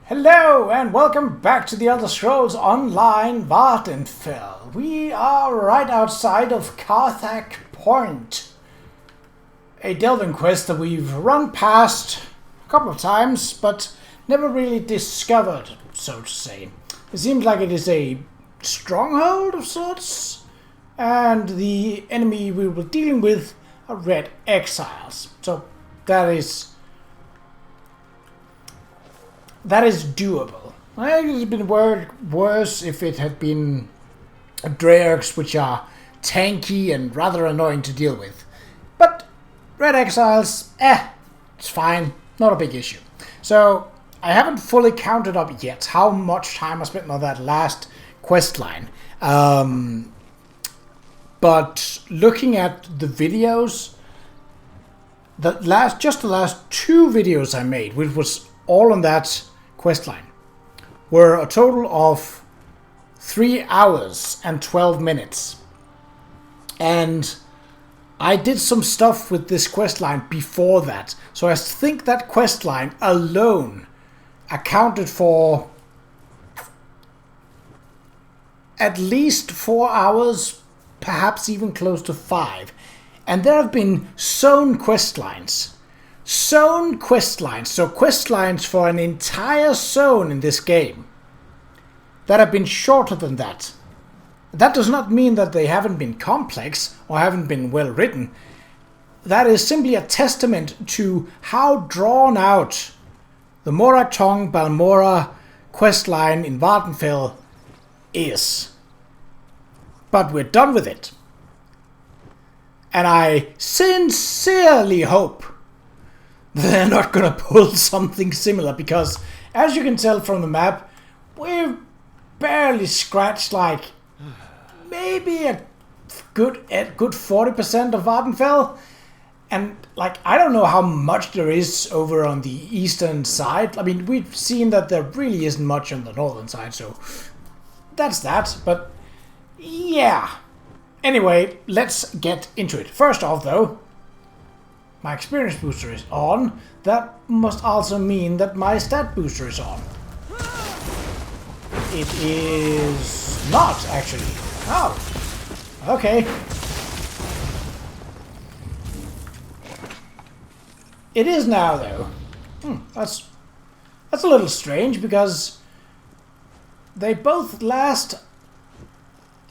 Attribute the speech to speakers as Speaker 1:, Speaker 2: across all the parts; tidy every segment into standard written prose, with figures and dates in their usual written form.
Speaker 1: Hello and welcome back to the Elder Scrolls Online Vvardenfell. We are right outside of Khartag Point. A delving quest that we've run past a couple of times, but never really discovered, so to say. It seems like it is a stronghold of sorts, and the enemy we were dealing with are Red Exiles. So that is doable. I think it would have been worse if it had been Dreyarchs, which are tanky and rather annoying to deal with. But Red Exiles, it's fine, not a big issue. So I haven't fully counted up yet how much time I spent on that last quest line. But looking at the videos, the last two videos I made, which was all on that quest line, were a total of 3 hours and 12 minutes. And I did some stuff with this quest line before that. So I think that quest line alone accounted for at least 4 hours, perhaps even close to 5. And there have been zone quest lines. Zone quest lines, so quest lines for an entire zone in this game that have been shorter than that. That does not mean that they haven't been complex or haven't been well written. That is simply a testament to how drawn out the Moratong Balmora quest line in Vvardenfell is. But we're done with it. And I sincerely hope they're not going to pull something similar, because as you can tell from the map, we've barely scratched like maybe a good 40% of Vvardenfell. And like, I don't know how much there is over on the eastern side. I mean, we've seen that there really isn't much on the northern side, so that's that. But yeah. Anyway, let's get into it. First off though, my experience booster is on. That must also mean that my stat booster is on. It is not, actually. Oh, okay. It is now, though. That's a little strange, because they both last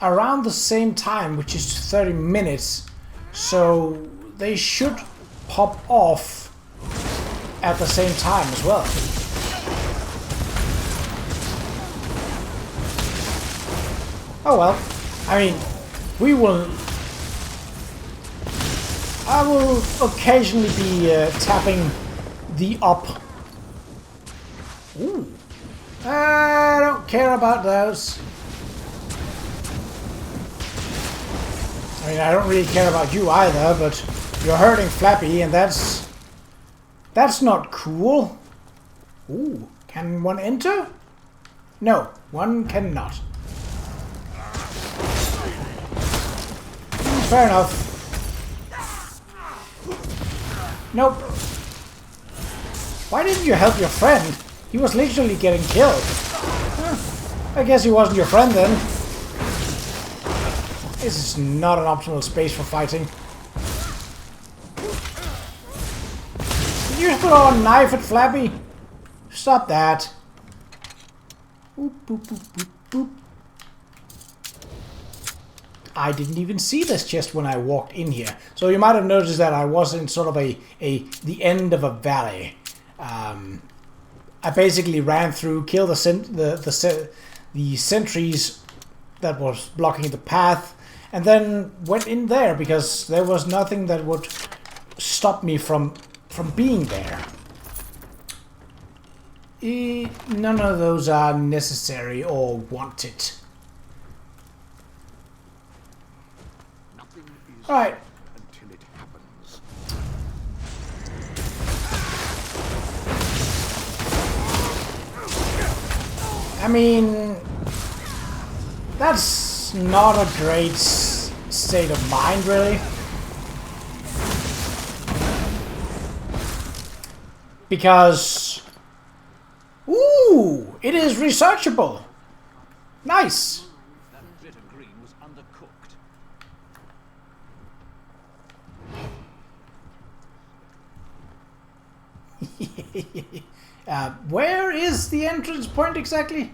Speaker 1: around the same time, which is 30 minutes. So they should pop off at the same time as well. Oh well. I mean, I will occasionally be tapping the up. Ooh. I don't care about those. I mean, I don't really care about you either, but you're hurting Flappy, and that's not cool. Ooh, can one enter? No, one cannot. Fair enough. Nope. Why didn't you help your friend? He was literally getting killed. I guess he wasn't your friend then. This is not an optimal space for fighting. Did you throw a knife at Flappy? Stop that. Boop, boop, boop, boop, boop. I didn't even see this chest when I walked in here. So you might have noticed that I was in sort of the end of a valley. I basically ran through, killed the sentries that was blocking the path, and then went in there because there was nothing that would stop me from being there. None of those are necessary or wanted. Alright.
Speaker 2: Until it happens.
Speaker 1: I mean, that's not a great state of mind, really. Because... Ooh! It is researchable. Nice.
Speaker 2: That bit of green was undercooked.
Speaker 1: Where is the entrance point exactly?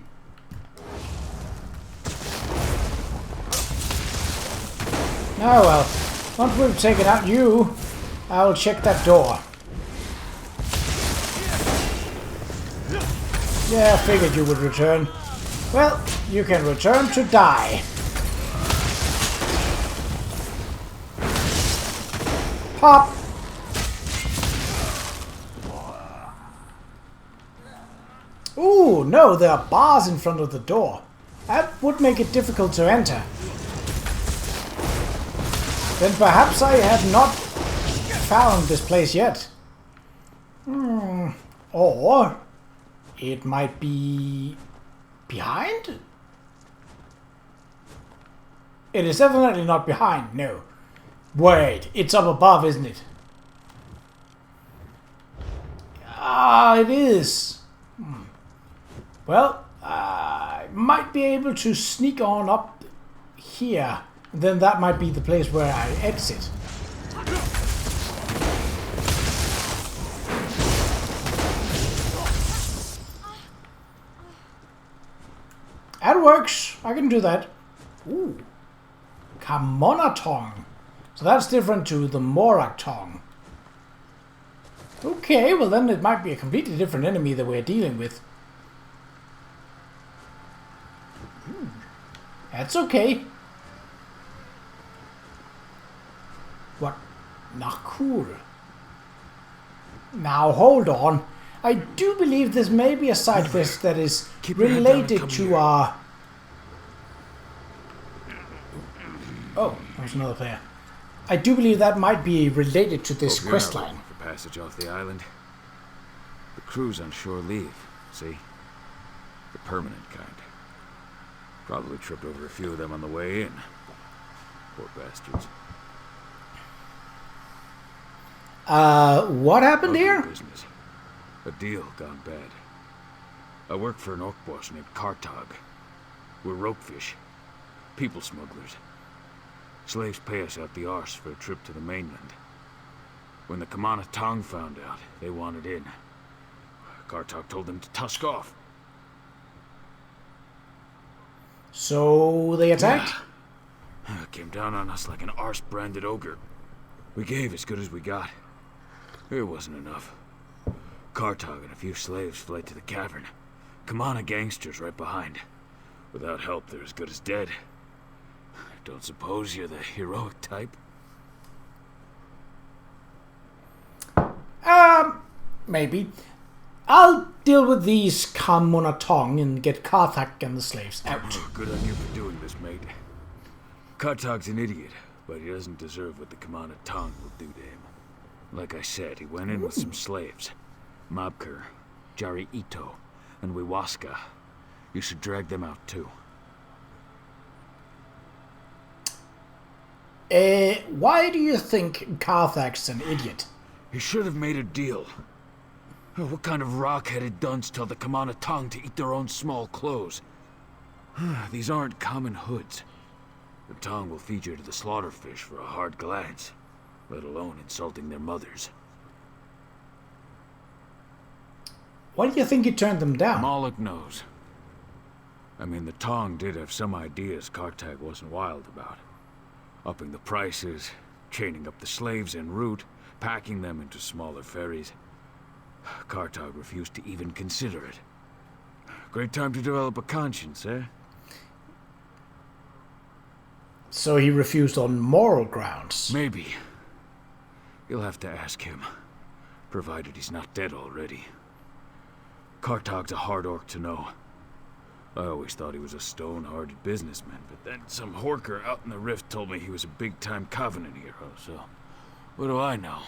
Speaker 1: Oh well, once we've taken out you, I'll check that door. Yeah, I figured you would return. Well, you can return to die. Pop! Ooh, no, there are bars in front of the door. That would make it difficult to enter. Then perhaps I have not found this place yet. Or it might be behind? It is definitely not behind, no. Wait, it's up above, isn't it? Ah, it is. Well, I might be able to sneak on up here. Then that might be the place where I exit. That works. I can do that. Ooh. Kamonatong. So that's different to the Moraktong. Okay, well then it might be a completely different enemy that we're dealing with. That's okay. What? Nakur. Now hold on. I do believe this may be a side quest that is related to our... Oh, there's another player. I do believe that might be related to this quest line.
Speaker 2: For passage off the island. The crew's on shore leave, see? The permanent kind. Probably tripped over a few of them on the way in. Poor bastards.
Speaker 1: What happened
Speaker 2: Ugly
Speaker 1: here?
Speaker 2: Business. A deal gone bad. I work for an orc boss named Khartag. We're ropefish. People smugglers. Slaves pay us out the arse for a trip to the mainland. When the Kamana Tong found out, they wanted in. Khartag told them to tusk off.
Speaker 1: So they attacked?
Speaker 2: Came down on us like an arse-branded ogre. We gave as good as we got. It wasn't enough. Khartag and a few slaves fled to the cavern. Kamana gangsters right behind. Without help, they're as good as dead. Don't suppose you're the heroic type?
Speaker 1: Maybe. I'll deal with these Kamonatong and get Khartag and the slaves out.
Speaker 2: Good on you for doing this, mate. Khartag's an idiot, but he doesn't deserve what the Kamana Tong will do to him. Like I said, he went in with some slaves. Mabkur, Jari Ito, and Wiwaska. You should drag them out too.
Speaker 1: Why do you think Kharthag's an idiot?
Speaker 2: He should have made a deal. What kind of rock-headed dunce tell the Kamana Tong to eat their own small clothes? These aren't common hoods. The Tong will feed you to the slaughterfish for a hard glance, let alone insulting their mothers.
Speaker 1: Why do you think you turned them down?
Speaker 2: Moloch knows. I mean, the Tong did have some ideas Khartag wasn't wild about. Upping the prices, chaining up the slaves en route, packing them into smaller ferries. Khartag refused to even consider it. Great time to develop a conscience, eh?
Speaker 1: So he refused on moral grounds.
Speaker 2: Maybe. You'll have to ask him, provided he's not dead already. Khartag's a hard orc to know. I always thought he was a stone-hearted businessman, but then some horker out in the rift told me he was a big-time Covenant hero, so what do I know?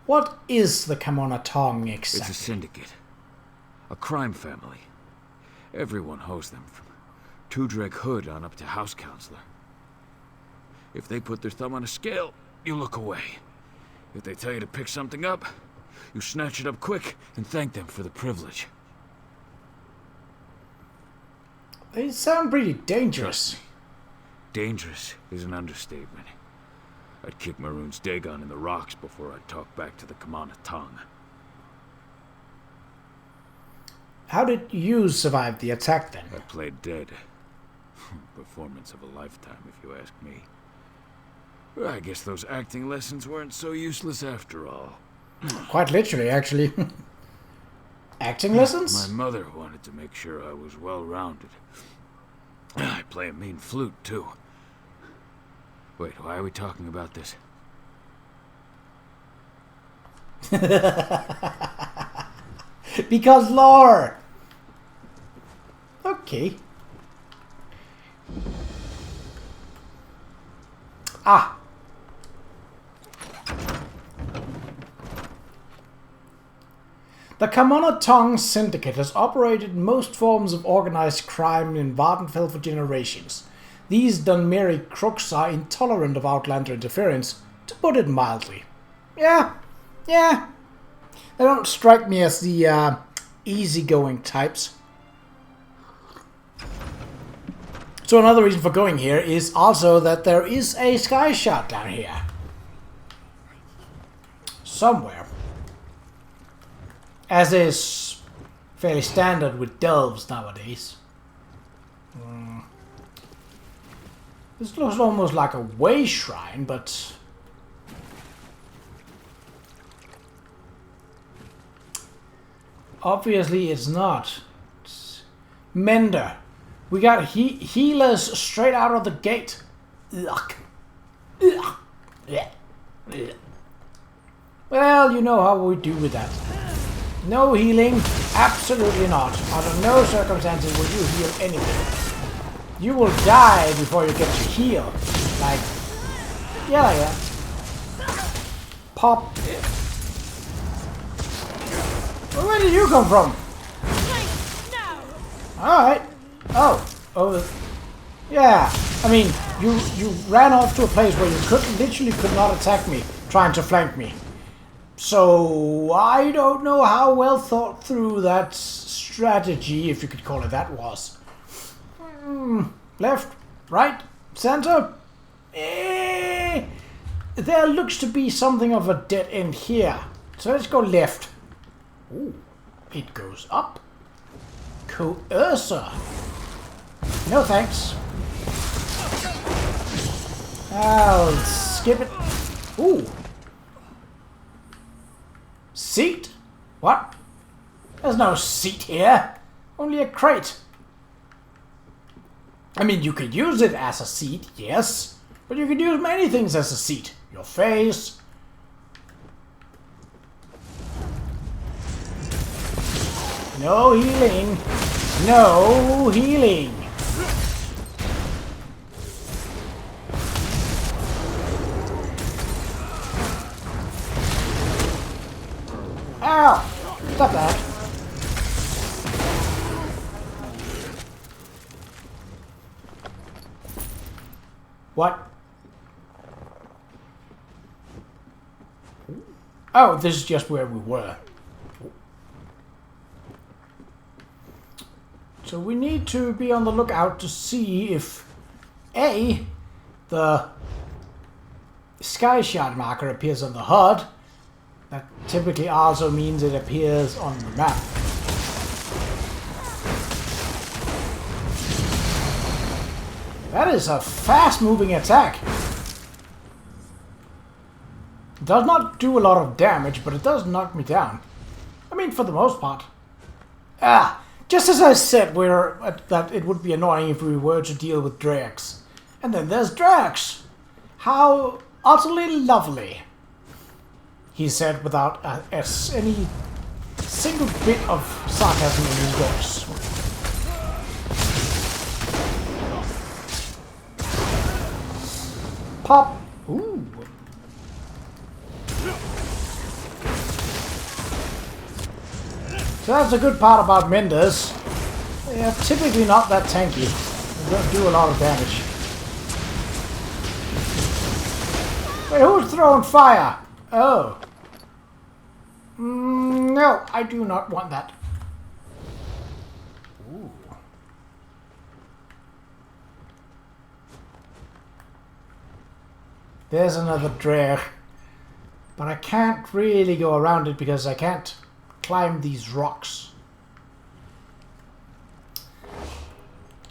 Speaker 1: What is the Kamana Tong exactly?
Speaker 2: It's a syndicate. A crime family. Everyone hosts them, from Tudreg Hood on up to House Counselor. If they put their thumb on a scale, you look away. If they tell you to pick something up, You snatch it up quick and thank them for the privilege.
Speaker 1: They sound pretty dangerous.
Speaker 2: Trust me. Dangerous is an understatement. I'd kick Maroon's Dagon in the rocks before I'd talk back to the Kamana tongue.
Speaker 1: How did you survive the attack then?
Speaker 2: I played dead. Performance of a lifetime, if you ask me. Well, I guess those acting lessons weren't so useless after all.
Speaker 1: Quite literally, actually. Acting lessons?
Speaker 2: My mother wanted to make sure I was well-rounded. I play a mean flute, too. Wait, why are we talking about this?
Speaker 1: Because lore! Okay. Ah! The Kamana Tong Syndicate has operated most forms of organized crime in Vvardenfell for generations. These Dunmeri crooks are intolerant of Outlander interference, to put it mildly. Yeah. They don't strike me as the easygoing types. So another reason for going here is also that there is a sky shot down here. Somewhere. As is fairly standard with delves nowadays. This looks almost like a way shrine, but... obviously it's not. It's Mender. We got healers straight out of the gate. Ugh. Ugh. Ugh. Well, you know how we do with that. No healing? Absolutely not. Under no circumstances will you heal anything. You will die before you get to heal. Like... yeah. Pop. Well, where did you come from? Alright. Oh. Yeah. I mean, you ran off to a place where you literally could not attack me, trying to flank me. So, I don't know how well thought through that strategy, if you could call it that, was. Left, right, center? There looks to be something of a dead end here. So let's go left. Ooh, it goes up. Qa'Rajh. No thanks. I'll skip it. Ooh. Seat? What? There's no seat here. Only a crate. I mean, you could use it as a seat, yes. But you could use many things as a seat. Your face. No healing. No healing. Ow! Stop that. What? Oh, this is just where we were. So we need to be on the lookout to see if A, the sky shard marker appears on the HUD. That typically also means it appears on the map. That is a fast-moving attack. It does not do a lot of damage, but it does knock me down. I mean, for the most part. Just as I said, that it would be annoying if we were to deal with Drax. And then there's Drax. How utterly lovely. He said without any single bit of sarcasm in his voice. Pop. Ooh. So that's the good part about Menders. They are typically not that tanky. They don't do a lot of damage. Wait, who's throwing fire? Oh. No, I do not want that. Ooh. There's another Qa'Rajh. But I can't really go around it because I can't climb these rocks.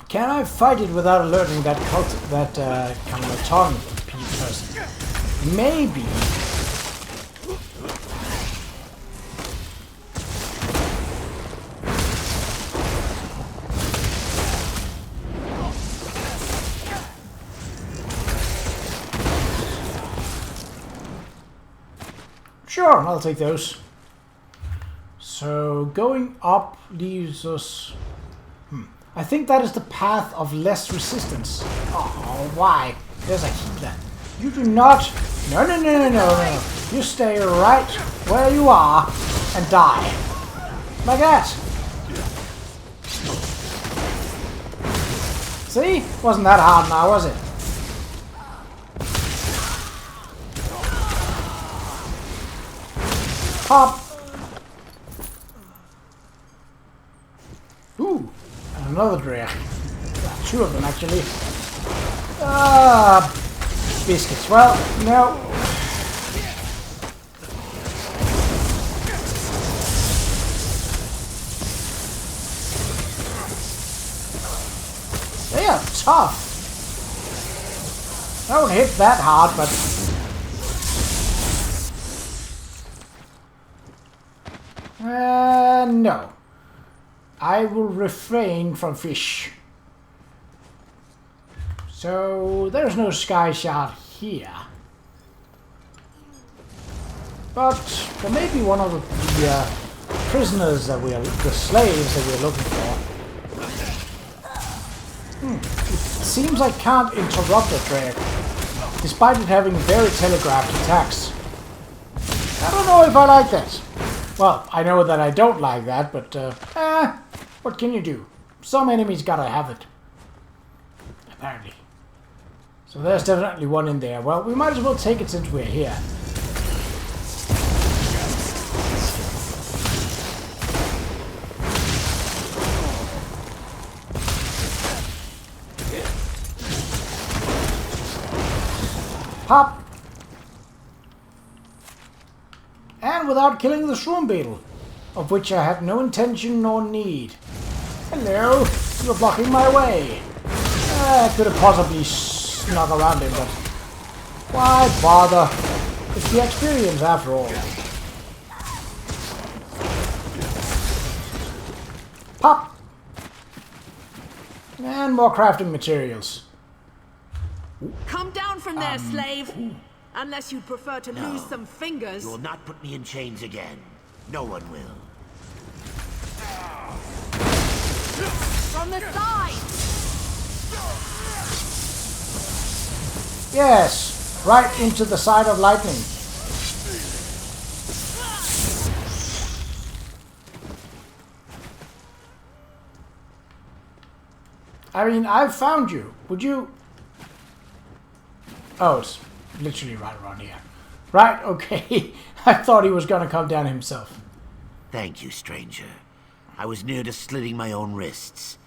Speaker 1: Can I fight it without alerting that kind of a tongue person? Maybe. Sure, I'll take those. So going up leaves us... I think that is the path of less resistance. Oh, why? There's a healer. You do not... No. You stay right where you are and die. Like that. See? Wasn't that hard now, was it? Pop! Ooh! And another Qa'Rajh. Two of them, actually. Biscuits. Well, no. They are tough. I don't hit that hard, but... no. I will refrain from fish. So, there's no sky shard here. But there may be one of the prisoners that the slaves that we're looking for. It seems I can't interrupt a Qa'Rajh, despite it having very telegraphed attacks. I don't know if I like that. Well, I know that I don't like that, but, what can you do? Some enemies gotta have it. Apparently. So there's definitely one in there. Well, we might as well take it since we're here. Pop! And without killing the shroom beetle, of which I had no intention nor need. Hello, you're blocking my way. I could have possibly snuck around him, but why bother? It's the experience after all. Pop! And more crafting materials.
Speaker 3: Come down from there, slave! Unless you'd prefer to lose some fingers.
Speaker 4: You will not put me in chains again. No one will.
Speaker 3: From the side!
Speaker 1: Yes, right into the side of lightning. I mean, I've found you. Would you... Oh, it's literally right around here. Right, okay. I thought he was going to come down himself.
Speaker 4: Thank you, stranger. I was near to slitting my own wrists.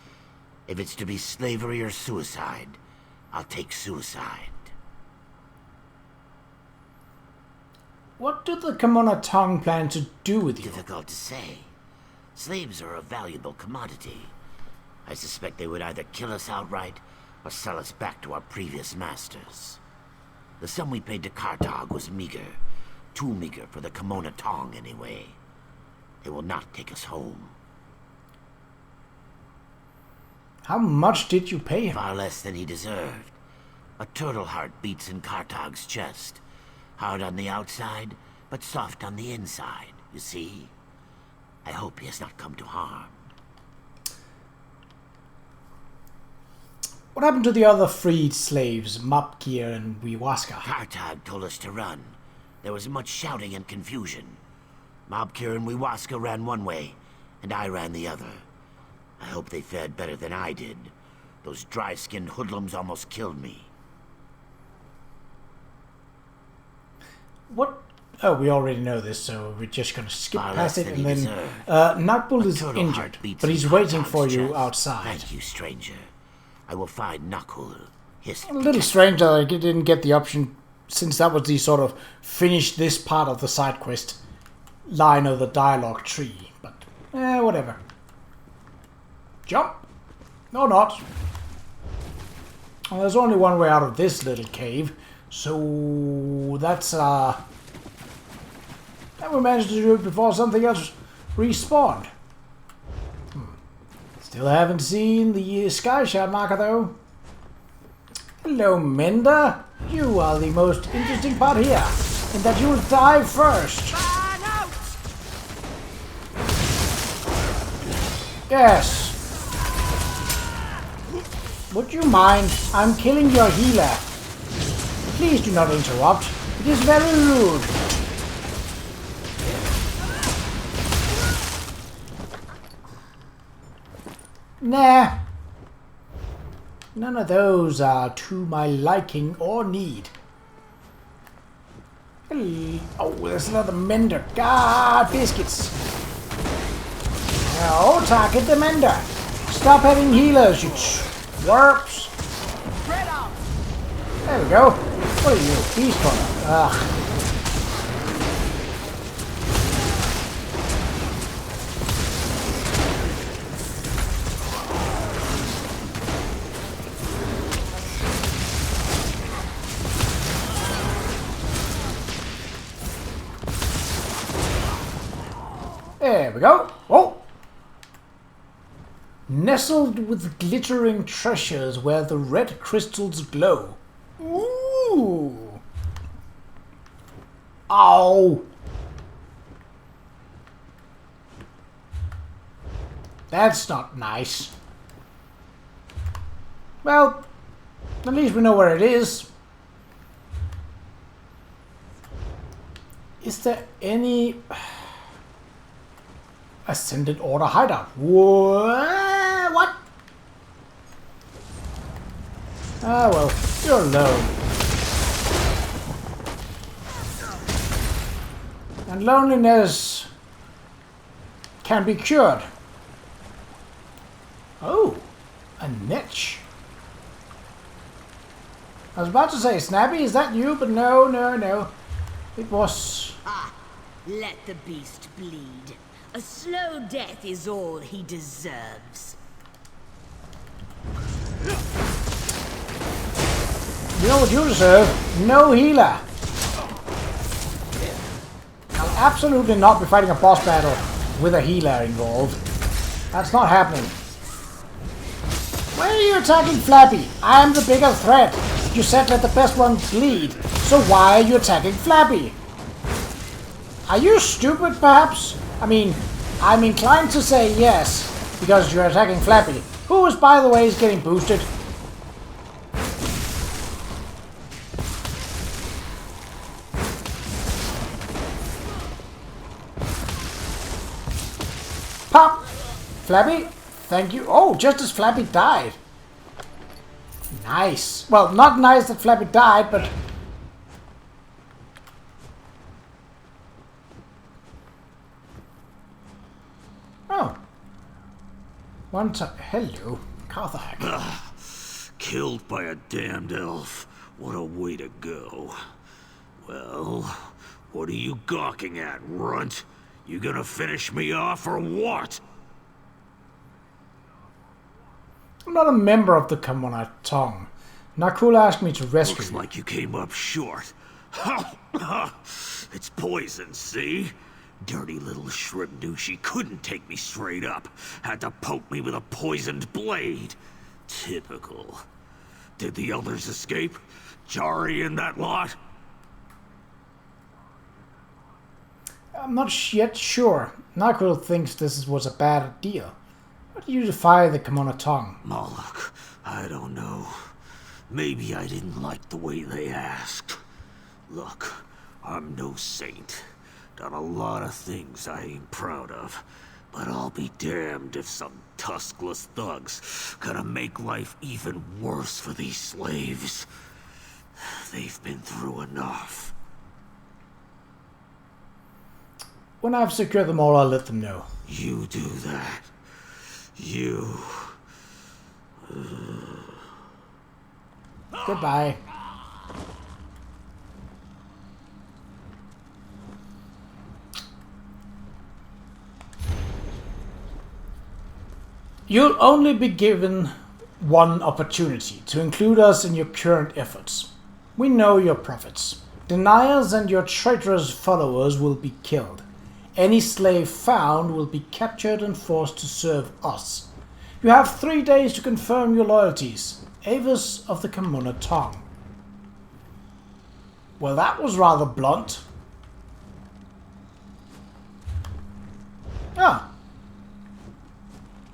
Speaker 4: If it's to be slavery or suicide, I'll take suicide.
Speaker 1: What do the Kimono Tong plan to do with you?
Speaker 4: Difficult to say. Slaves are a valuable commodity. I suspect they would either kill us outright or sell us back to our previous masters. The sum we paid to Khartag was meager. Too meager for the Kimono Tong, anyway. They will not take us home.
Speaker 1: How much did you pay him?
Speaker 4: Far less than he deserved. A turtle heart beats in Khartag's chest. Hard on the outside, but soft on the inside, you see? I hope he has not come to harm.
Speaker 1: What happened to the other freed slaves, Mapkir and Wiwaska?
Speaker 4: Khartag told us to run. There was much shouting and confusion. Mabkir and Wiwaska ran one way, and I ran the other. I hope they fared better than I did. Those dry-skinned hoodlums almost killed me.
Speaker 1: What Oh, we already know this, so we're just gonna skip
Speaker 4: Far
Speaker 1: past
Speaker 4: less
Speaker 1: it,
Speaker 4: than
Speaker 1: and
Speaker 4: he
Speaker 1: then
Speaker 4: deserved.
Speaker 1: Nagpul is
Speaker 4: Total
Speaker 1: injured,
Speaker 4: heartbeats
Speaker 1: but
Speaker 4: in
Speaker 1: he's waiting
Speaker 4: Khartag's
Speaker 1: for you
Speaker 4: chest.
Speaker 1: outside.
Speaker 4: Thank you, stranger. I will find Nakul. His
Speaker 1: A little strange that I didn't get the option, since that was the sort of finish this part of the side quest line of the dialogue tree, but whatever. Jump! No, not. Well, there's only one way out of this little cave, so that's and we managed to do it before something else respawned. Still haven't seen the sky shard marker though. Hello, Mender. You are the most interesting part here, in that you will die first.
Speaker 3: Burn out!
Speaker 1: Yes. Would you mind? I'm killing your healer. Please do not interrupt. It is very rude. Nah. None of those are to my liking or need. Oh, there's another Mender. God, biscuits. No, target the Mender. Stop having healers, you twerps.
Speaker 3: Spread out!
Speaker 1: There we go. What are you? Beast hunter. Ugh. There we go. Oh! Nestled with glittering treasures where the red crystals glow. Ooh! Ow! That's not nice. Well, at least we know where it is. Is there any Ascended Order hideout? What? Ah, well, you're alone. And loneliness can be cured. Oh, a niche. I was about to say, Snappy, is that you? But no, no, no. It was...
Speaker 5: Ah, let the beast bleed. A slow death is all he deserves.
Speaker 1: You know what you deserve? No healer. I'll absolutely not be fighting a boss battle with a healer involved. That's not happening. Why are you attacking Flappy? I am the bigger threat. You said let the best one bleed. So why are you attacking Flappy? Are you stupid, perhaps? I mean, I'm inclined to say yes, because you're attacking Flappy, who is, by the way, is getting boosted. Pop! Flappy, thank you. Oh, just as Flappy died. Nice. Well, not nice that Flappy died, but... Oh. One time. Hello, Khartag.
Speaker 2: Killed by a damned elf. What a way to go. Well, what are you gawking at, runt? You gonna finish me off or what?
Speaker 1: I'm not a member of the Qa'Rajh. Nakul asked me to rescue
Speaker 2: Looks
Speaker 1: you.
Speaker 2: like you came up short. It's poison, see? Dirty little shrimp knew she couldn't take me straight up. Had to poke me with a poisoned blade. Typical. Did the elders escape? Jari and that lot?
Speaker 1: I'm not yet sure. Nakul thinks this was a bad deal. Why did you defy the Qa'Rajh?
Speaker 2: Moloch, I don't know. Maybe I didn't like the way they asked. Look, I'm no saint. Done a lot of things I ain't proud of. But I'll be damned if some tuskless thugs gonna make life even worse for these slaves. They've been through enough.
Speaker 1: When I've secured them all, I'll let them know.
Speaker 4: You do that. You...
Speaker 1: Goodbye. You'll only be given one opportunity to include us in your current efforts. We know your prophets. Deniers and your traitorous followers will be killed. Any slave found will be captured and forced to serve us. You have 3 days to confirm your loyalties. Avis of the Kamuna tongue. Well, that was rather blunt. Ah.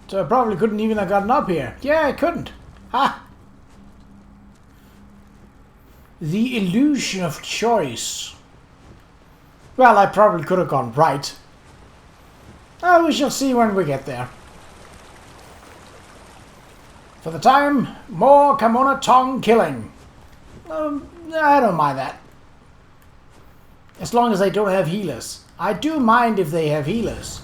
Speaker 1: So I probably couldn't even have gotten up here. Yeah, I couldn't. Ha! The illusion of choice. Well, I probably could have gone right. We shall see when we get there. For the time, more Kamuna tongue killing. I don't mind that. As long as they don't have healers. I do mind if they have healers.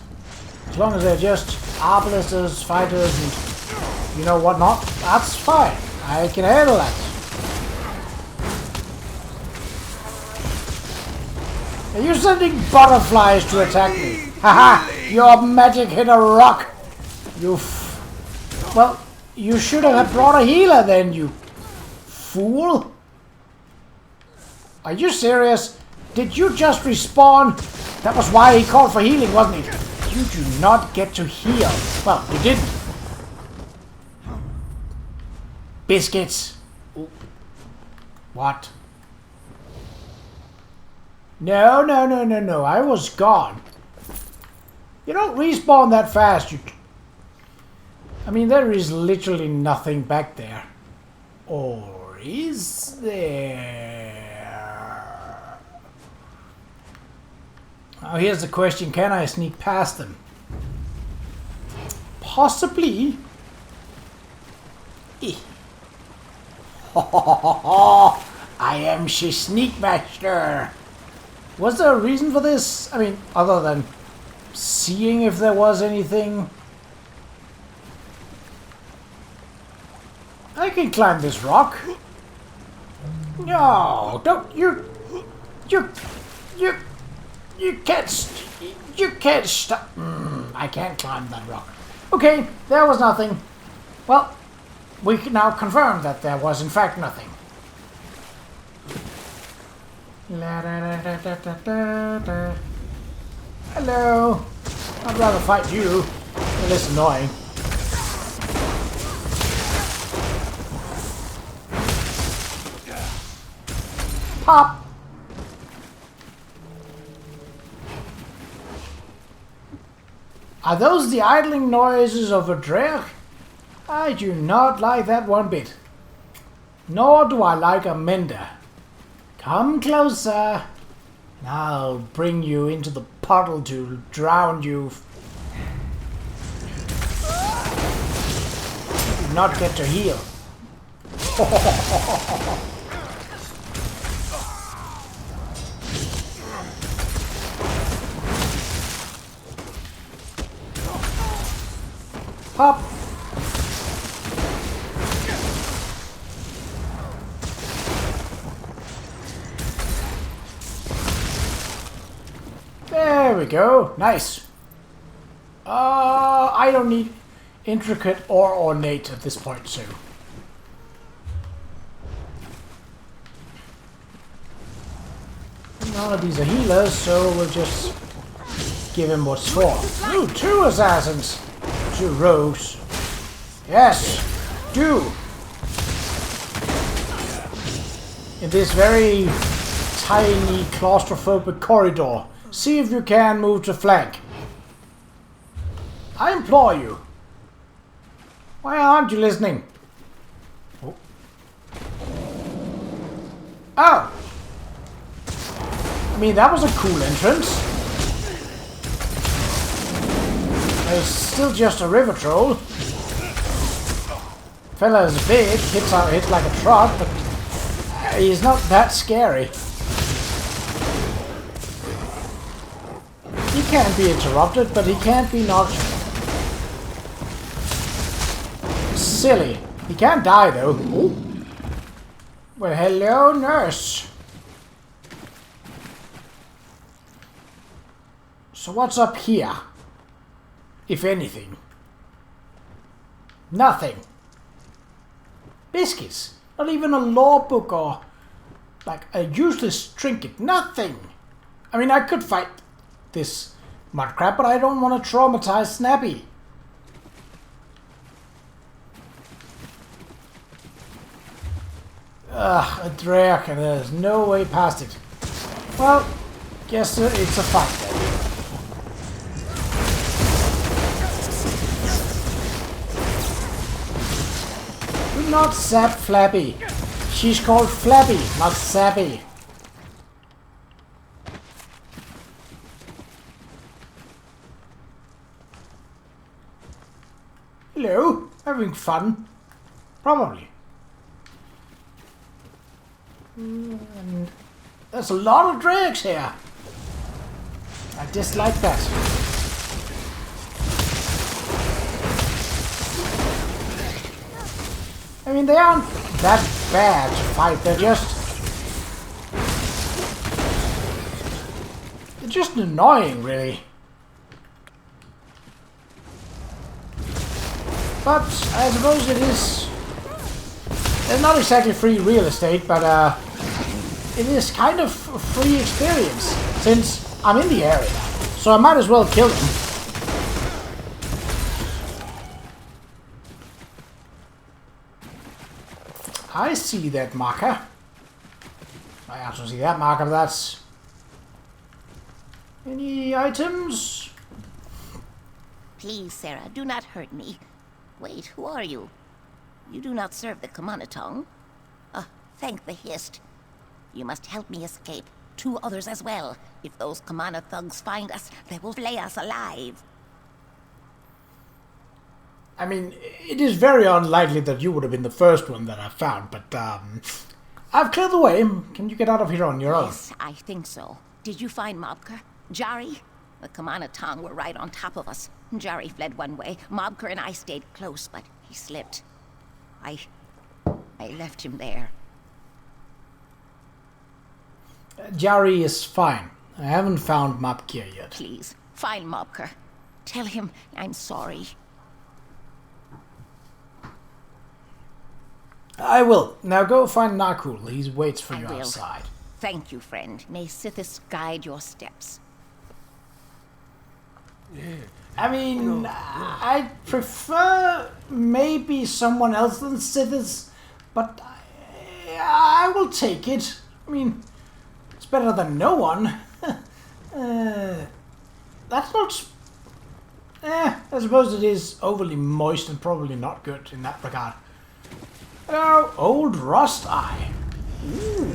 Speaker 1: As long as they're just arbalesters, fighters, and you know what not, that's fine. I can handle that. Are you sending butterflies to attack me? Haha! Your magic hit a rock! Well, you should have brought a healer then, you fool! Are you serious? Did you just respawn? That was why he called for healing, wasn't it? You do not get to heal. Well, you didn't. Biscuits. Ooh. What? No. I was gone. You don't respawn that fast. I mean, there is literally nothing back there. Or is there? Now here's the question, can I sneak past them? Possibly. I am she sneak master. Was there a reason for this? I mean, other than seeing if there was anything. I can climb this rock. No, don't you can't stop. I can't climb that rock. Okay, there was nothing. Well, we can now confirm that there was in fact nothing. Hello. I'd rather fight you. You're less annoying. Pop. Are those the idling noises of a Qa'Rajh? I do not like that one bit. Nor do I like a mender. Come closer, and I'll bring you into the puddle to drown you. You do not get to heal. Pop. There we go. Nice. I don't need intricate or ornate at this point, so. None of these are healers, so we'll just give him what's for. Ooh, 2 assassins. 2 rogues. Yes, do. In this very tiny claustrophobic corridor, see if you can move to flank. I implore you. Why aren't you listening? Oh. I mean, that was a cool entrance. It's still just a river troll. Fella is big, hits like a truck, but he's not that scary. He can't be interrupted, but he can't be knocked. Silly. He can't die, though. Ooh. Well, hello, nurse. So what's up here? If anything. Nothing. Biscuits. Not even a law book or like a useless trinket. Nothing. I mean, I could fight this mud crab, but I don't want to traumatize Snappy. Ugh, a drake, and there's no way past it. Well, guess it's a fight then. Do not zap Flappy. She's called Flappy, not Sappy. Hello, having fun? Probably. And there's a lot of drakes here. I dislike that. I mean, they aren't that bad to fight. They're just annoying, really. But I suppose it is. It's not exactly free real estate, but it is kind of a free experience since I'm in the area, so I might as well kill him. I see that marker. I also see that marker. That's any items?
Speaker 6: Please, Sarah, do not hurt me. Wait, who are you? You do not serve the Kamanatong. Thank the Hist. You must help me escape. 2 others as well. If those Kamana thugs find us, they will flay us alive.
Speaker 1: I mean, it is very unlikely that you would have been the first one that I found, but I've cleared the way. Can you get out of here on your own?
Speaker 6: Yes, I think so. Did you find Mobker? Jari? The Kamanatong were right on top of us. Jari fled one way. Mobker and I stayed close, but he slipped. I left him there.
Speaker 1: Jari is fine. I haven't found Mapkir yet.
Speaker 6: Please, find Mobker. Tell him I'm sorry.
Speaker 1: I will. Now go find Nakul. He waits for you
Speaker 6: will.
Speaker 1: outside.
Speaker 6: Thank you, friend. May Sithis guide your steps.
Speaker 1: I mean, I prefer maybe someone else than Sithis, but I will take it. I mean, it's better than no one. That's not... I suppose it is overly moist and probably not good in that regard. Oh, old Rust Eye. Ooh.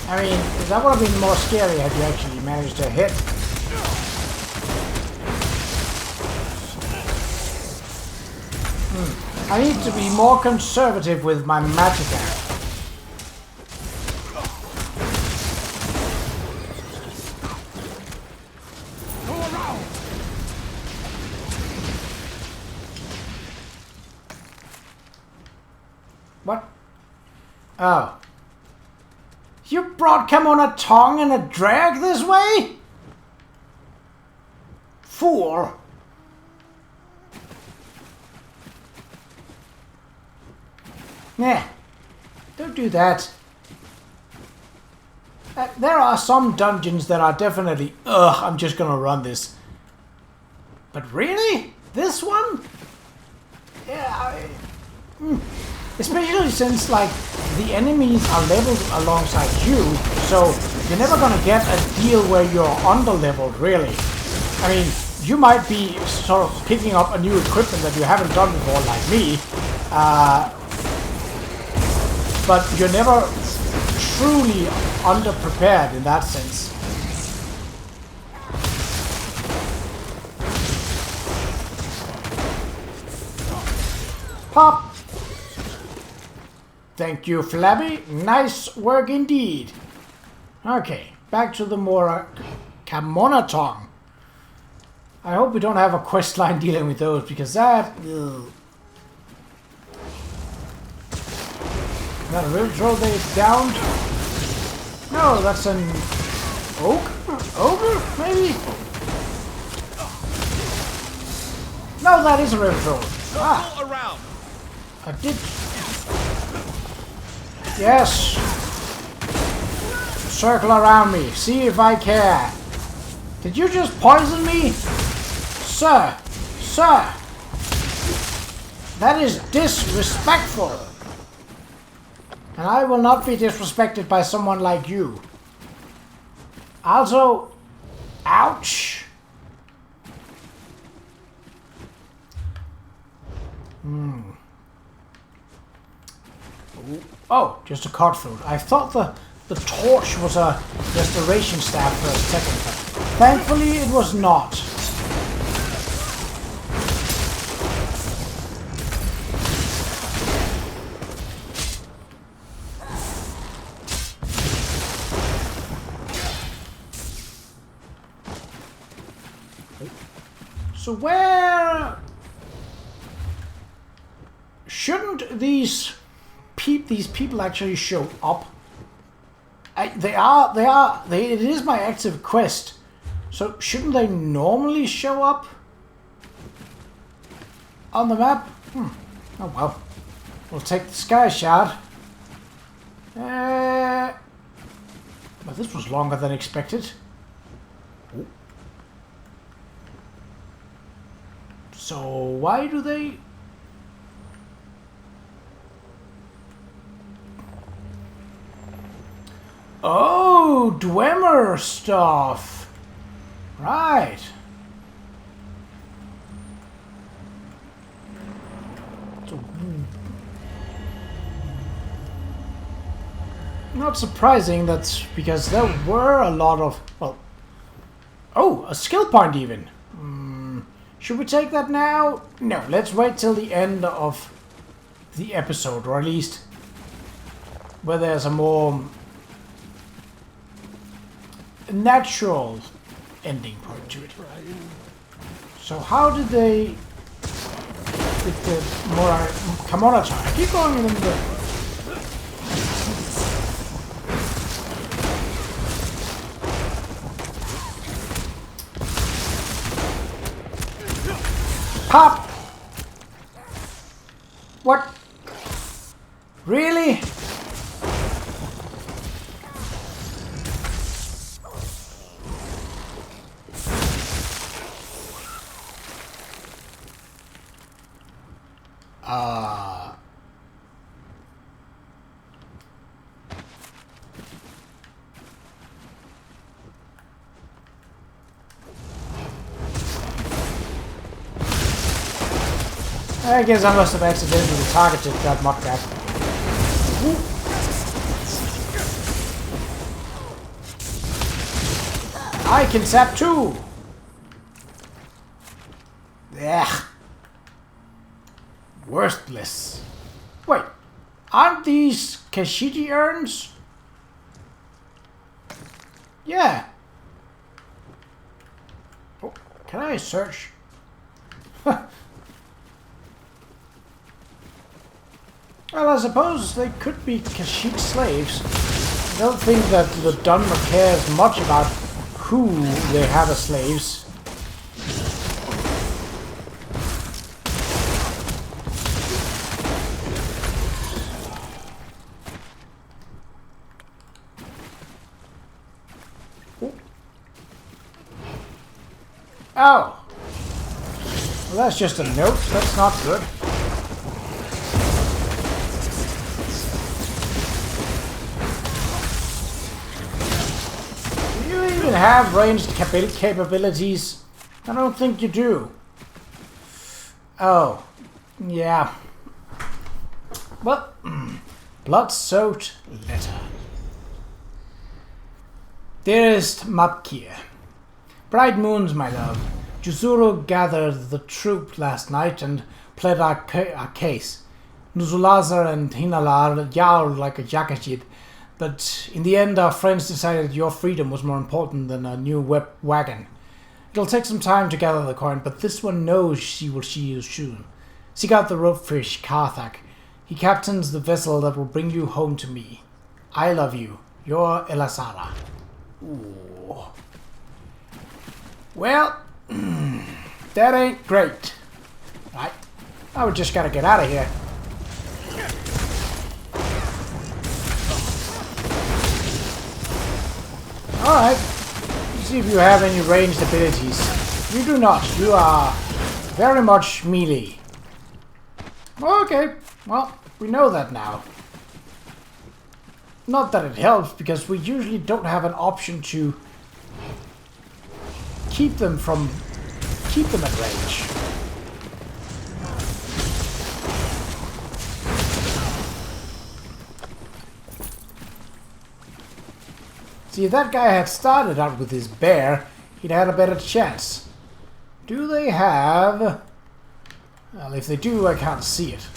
Speaker 1: I mean, that would have been more scary had you actually managed to hit. I need to be more conservative with my magic arrow. What? Oh. You brought Kamanatong and a drag this way? Fool. Nah. Don't do that. There are some dungeons that are definitely, I'm just gonna run this. But really? This one? Yeah, especially since, like, the enemies are leveled alongside you, so you're never gonna get a deal where you're under-leveled, really. I mean, you might be sort of picking up a new equipment that you haven't done before, like me, but you're never truly underprepared in that sense. Pop! Thank you, Flabby. Nice work indeed. Okay, back to the more Camonatong. I hope we don't have a quest line dealing with those, because that... Ugh. That a river troll they downed? No, that's an... Oak? Ogre, maybe? No, that is a river troll.
Speaker 7: Around.
Speaker 1: I did... Yes. Circle around me. See if I care. Did you just poison me? Sir. Sir. That is disrespectful. And I will not be disrespected by someone like you. Also, ouch. Oh, just a cutthroat. I thought the torch was a restoration staff for a second, but thankfully it was not. So where... Shouldn't these people actually show up? It is my active quest. So shouldn't they normally show up on the map? Oh well. We'll take the sky shard. Well, this was longer than expected. So why do they... Oh, Dwemer stuff. Right. So, not surprising, that's because there were a lot of... Well, oh, a skill point even. Should we take that now? No, let's wait till the end of the episode, or at least where there's a more natural ending point to it. So how did they with the more Camonatong? I keep going in the pop! What? Really? I guess I must have accidentally targeted that mudcat. I can zap too! Ugh. Worthless. Wait, aren't these Kashiti urns? Yeah. Oh, can I search? Well, I suppose they could be Kashyyyk slaves. I don't think that the Dunmer cares much about who they have as slaves. Oh! Well, that's just a note. That's not good. Have ranged capabilities? I don't think you do. Oh, yeah. Well, blood-soaked letter. Dearest Mapkir, bright moons, my love. Juzuru gathered the troop last night and pled our case. Nuzulazar and Hinalar yowled like a Yakashid, but in the end our friends decided your freedom was more important than a new wagon. It'll take some time to gather the coin, but this one knows she will see you soon. Seek out the ropefish, Khartag. He captains the vessel that will bring you home to me. I love you. Your Elasara. Ooh. Well, that ain't great. Right. Now we just gotta get out of here. Alright. See if you have any ranged abilities. You do not. You are very much melee. Okay. Well, we know that now. Not that it helps, because we usually don't have an option to keep them at range. See, if that guy had started out with his bear, he'd had a better chance. Do they have... Well, if they do, I can't see it.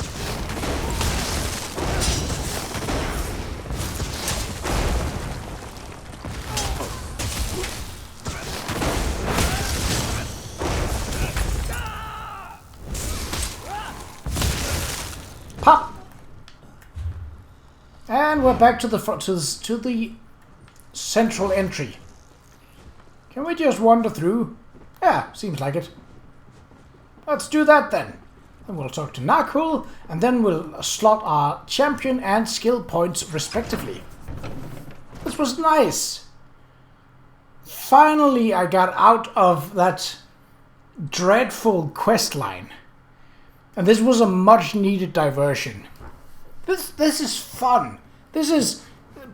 Speaker 1: Pop! And we're back to the front, to the central entry. Can we just wander through? Yeah, seems like it. Let's do that then. And we'll talk to Nakul, and then we'll slot our champion and skill points respectively. This was nice. Finally, I got out of that dreadful quest line. And this was a much needed diversion. This is fun. This is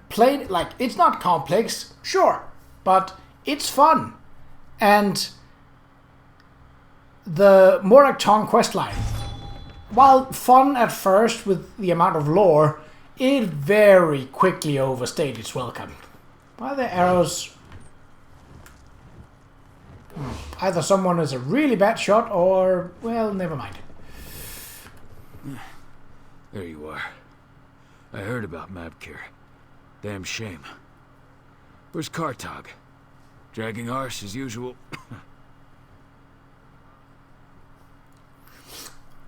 Speaker 1: plain, like, it's not complex, sure, but it's fun. And the Morak Tong questline, while fun at first with the amount of lore, it very quickly overstayed its welcome. Why are there arrows? Either someone is a really bad shot or, well, never mind.
Speaker 2: There you are. I heard about Mabkir. Damn shame. Where's Khartag? Dragging arse as usual.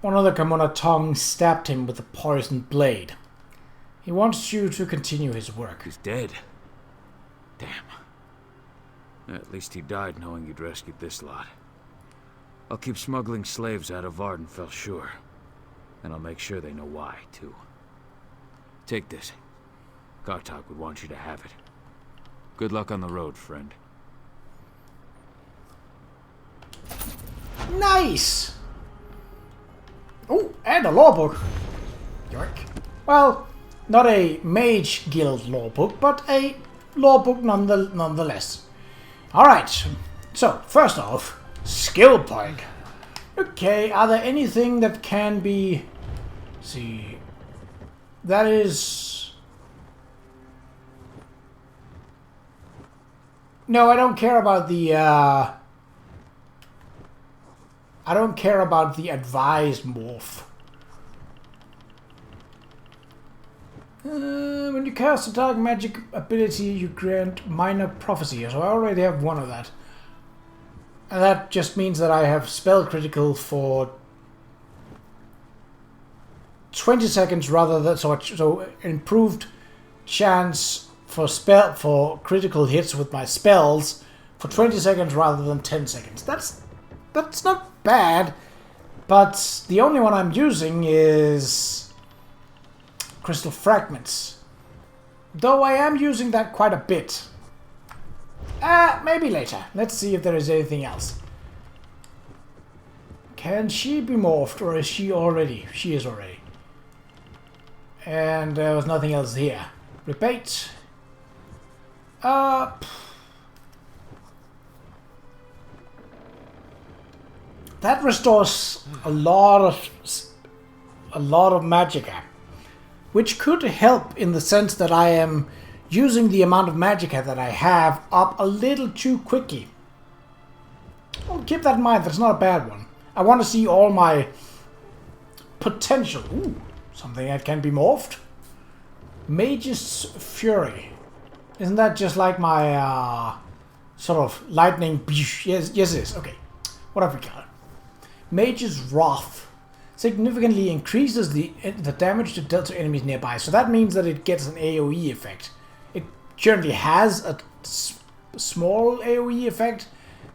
Speaker 1: One of the Kamona Tong stabbed him with a poisoned blade. He wants you to continue his work.
Speaker 2: He's dead. Damn. At least he died knowing you'd rescued this lot. I'll keep smuggling slaves out of Vvardenfell, sure. And I'll make sure they know why, too. Take this. Khartag would want you to have it. Good luck on the road, friend.
Speaker 1: Nice! Oh, and a law book. Yoink. Well, not a mage guild law book, but a law book nonetheless. Alright, so first off, skill point. Okay, are there anything that can be... Let's see... That is... No, I don't care about the... I don't care about the advised morph. When you cast a dark magic ability, you grant minor prophecy. So I already have one of that. And that just means that I have spell critical for 20 seconds rather than... So improved chance for critical hits with my spells for 20 seconds rather than 10 seconds. That's not bad, but the only one I'm using is Crystal Fragments. Though I am using that quite a bit. Maybe later. Let's see if there is anything else. Can she be morphed, or is she already? She is already. And there was nothing else here. Repeat. That restores a lot of magicka, which could help in the sense that I am using the amount of magicka that I have up a little too quickly. Well, keep that in mind. That's not a bad one. I want to see all my potential. Ooh, Something that can be morphed. Mage's Fury. Isn't that just like my sort of lightning? Yes, yes it is. Okay. What have we got? Mage's Wrath. Significantly increases the damage dealt to enemies nearby. So that means that it gets an AoE effect. It currently has a small AoE effect,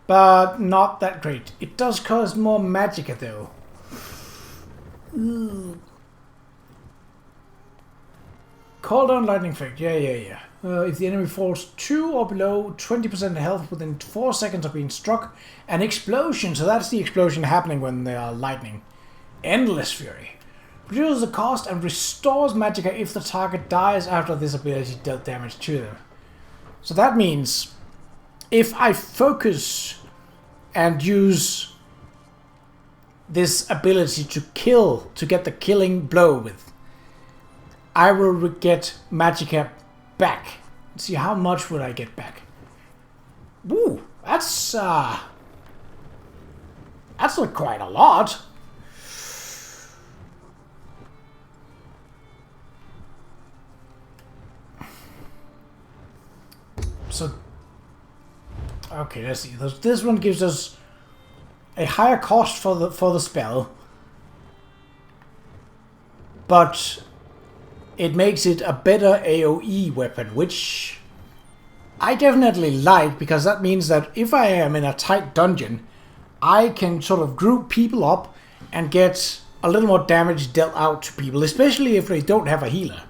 Speaker 1: but not that great. It does cause more magicka though. Ooh. Call down lightning effect. Yeah. If the enemy falls to or below 20% health within 4 seconds of being struck, an explosion. So that's the explosion happening when they are lightning. Endless Fury. Reduces the cost and restores magicka if the target dies after this ability dealt damage to them. So that means if I focus and use this ability to kill, to get the killing blow with, I will get magicka back. Let's see, how much would I get back? Ooh, that's not quite a lot. So, okay, let's see. This one gives us a higher cost for the spell, but it makes it a better AoE weapon, which I definitely like, because that means that if I am in a tight dungeon, I can sort of group people up and get a little more damage dealt out to people, especially if they don't have a healer.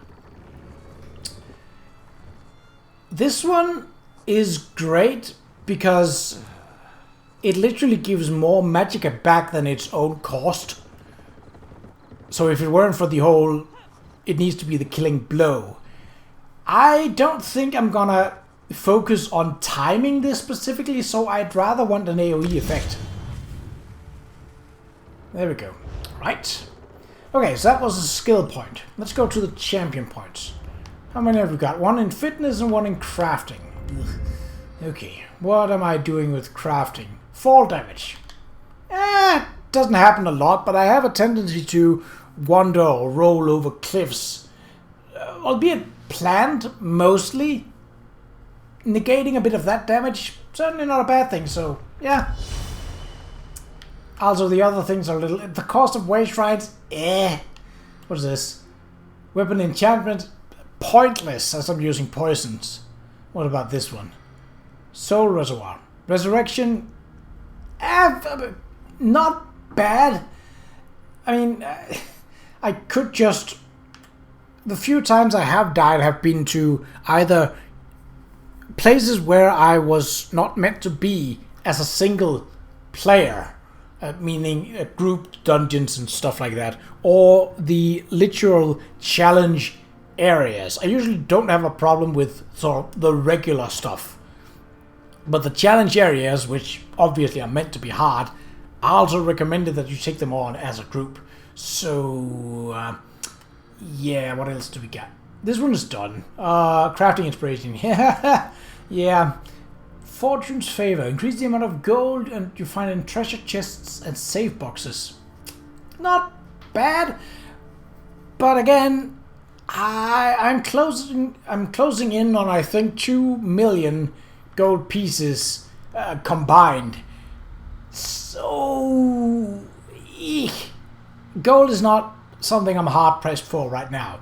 Speaker 1: This one is great because it literally gives more magicka back than its own cost. So if it weren't for the whole, it needs to be the killing blow. I don't think I'm gonna focus on timing this specifically, so I'd rather want an AoE effect. There we go. Right. Okay, so that was a skill point. Let's go to the champion points. How many have we got? One in fitness and one in crafting. Ugh. Okay, what am I doing with crafting? Fall damage. Doesn't happen a lot, but I have a tendency to wander or roll over cliffs. Albeit planned, mostly. Negating a bit of that damage, certainly not a bad thing, so yeah. Also, the other things are a little... The cost of way shrines, What is this? Weapon enchantment, pointless as I'm using poisons. What about this one? Soul Reservoir. Resurrection, not bad. I mean, I could just... The few times I have died have been to either places where I was not meant to be as a single player, meaning group dungeons and stuff like that, or the literal challenge areas. I usually don't have a problem with sort of the regular stuff, but the challenge areas, which obviously are meant to be hard, I also recommended that you take them on as a group. So yeah, what else do we got? This one is done. Crafting inspiration. Yeah. Fortune's favor. Increase the amount of gold and you find in treasure chests and safe boxes. Not bad. But again, I'm closing in on, I think, 2 million gold pieces combined. So gold is not something I'm hard pressed for right now.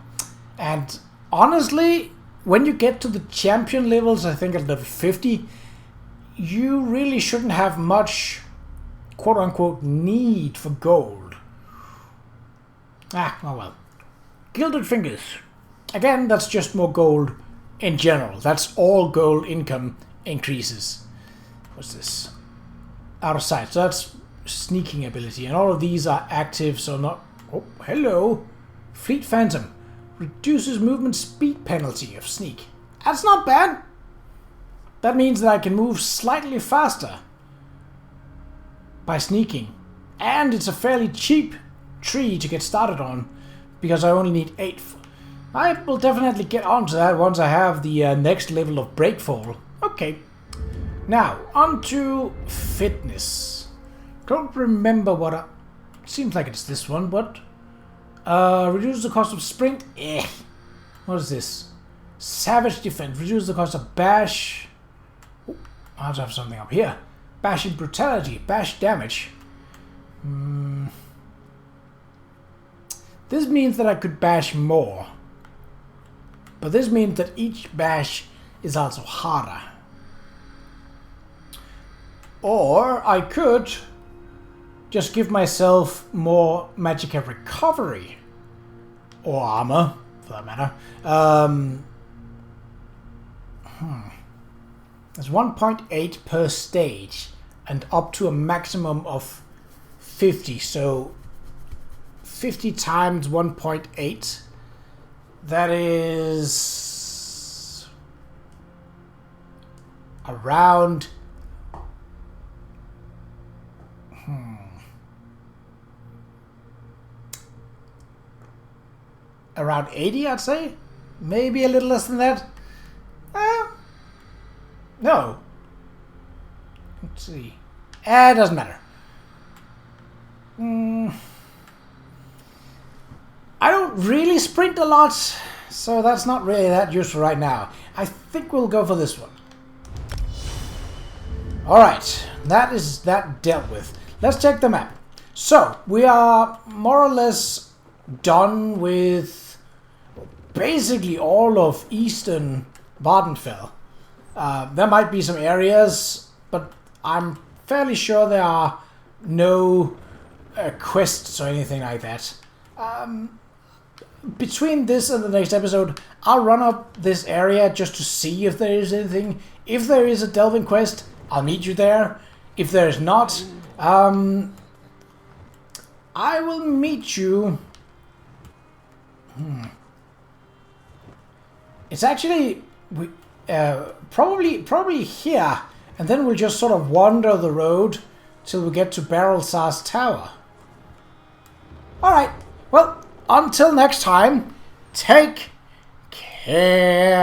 Speaker 1: And honestly, when you get to the champion levels, I think at level 50, you really shouldn't have much quote-unquote need for gold. Oh well. Gilded Fingers. Again, that's just more gold in general. That's all gold income increases. What's this? Out of sight. So that's sneaking ability. And all of these are active, so not... Oh, hello. Fleet Phantom. Reduces movement speed penalty of sneak. That's not bad. That means that I can move slightly faster by sneaking. And it's a fairly cheap tree to get started on, because I only need 8. I will definitely get onto that once I have the next level of Breakfall. Okay. Now, on to fitness. Don't remember what I... Seems like it's this one, but... Reduce the cost of sprint. What is this? Savage defense. Reduce the cost of bash. Ooh, I have to have something up here. Bash in brutality. Bash damage. This means that I could bash more. But this means that each bash is also harder. Or I could just give myself more magic recovery. Or armor, for that matter. There's 1.8 per stage. And up to a maximum of 50. So 50 times 1.8. That is around around 80, I'd say. Maybe a little less than that. No. Let's see. It doesn't matter. I don't really sprint a lot, so that's not really that useful right now. I think we'll go for this one. Alright, that is that dealt with. Let's check the map. So, we are more or less done with basically all of eastern Vvardenfell. There might be some areas, but I'm fairly sure there are no quests or anything like that. Between this and the next episode, I'll run up this area just to see if there is anything. If there is a delving quest, I'll meet you there. If there is not, I will meet you. It's actually probably here, and then we'll just sort of wander the road till we get to Barrelsar's Tower. All right. Well. Until next time, take care.